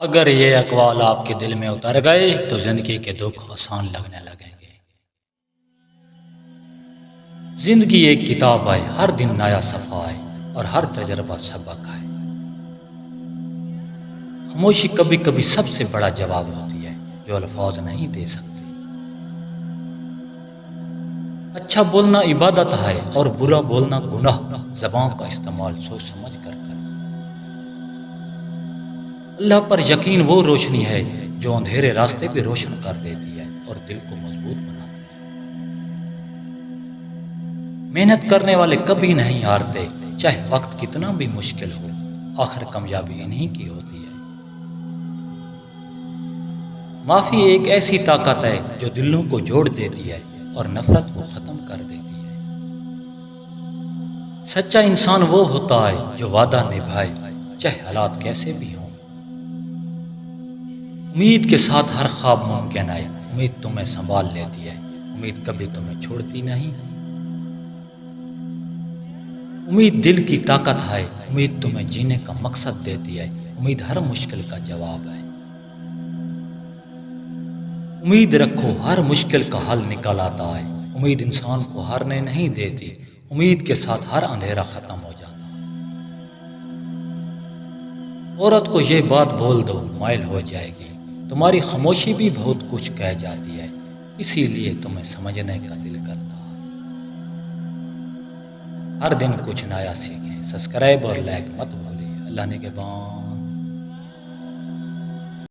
اگر یہ اقوال آپ کے دل میں اتر گئے تو زندگی کے دکھ آسان لگنے لگیں گے۔ زندگی ایک کتاب ہے، ہر دن نیا صفحہ ہے اور ہر تجربہ سبق ہے۔ خاموشی کبھی کبھی سب سے بڑا جواب ہوتی ہے جو الفاظ نہیں دے سکتے۔ اچھا بولنا عبادت ہے اور برا بولنا گناہ۔ زبان کا استعمال سوچ سمجھ کر کریں۔ اللہ پر یقین وہ روشنی ہے جو اندھیرے راستے بھی روشن کر دیتی ہے اور دل کو مضبوط بناتی ہے۔ محنت کرنے والے کبھی نہیں ہارتے، چاہے وقت کتنا بھی مشکل ہو، آخر کامیابی انہی کی ہوتی ہے۔ معافی ایک ایسی طاقت ہے جو دلوں کو جوڑ دیتی ہے اور نفرت کو ختم کر دیتی ہے۔ سچا انسان وہ ہوتا ہے جو وعدہ نبھائے، چاہے حالات کیسے بھی ہوں۔ امید کے ساتھ ہر خواب ممکن ہے، امید تمہیں سنبھال لیتی ہے، امید کبھی تمہیں چھوڑتی نہیں۔ امید دل کی طاقت ہے، امید تمہیں جینے کا مقصد دیتی ہے، امید ہر مشکل کا جواب ہے۔ امید رکھو، ہر مشکل کا حل نکل آتا ہے، امید انسان کو ہارنے نہیں دیتی، امید کے ساتھ ہر اندھیرا ختم ہو جاتا ہے۔ عورت کو یہ بات بول دو، مائل ہو جائے گی، تمہاری خاموشی بھی بہت کچھ کہہ جاتی ہے، اسی لیے تمہیں سمجھنے کا دل کرتا ہے۔ ہر دن کچھ نیا سیکھیں، سبسکرائب اور لائک مت بھولیے۔ اللہ نگہبان۔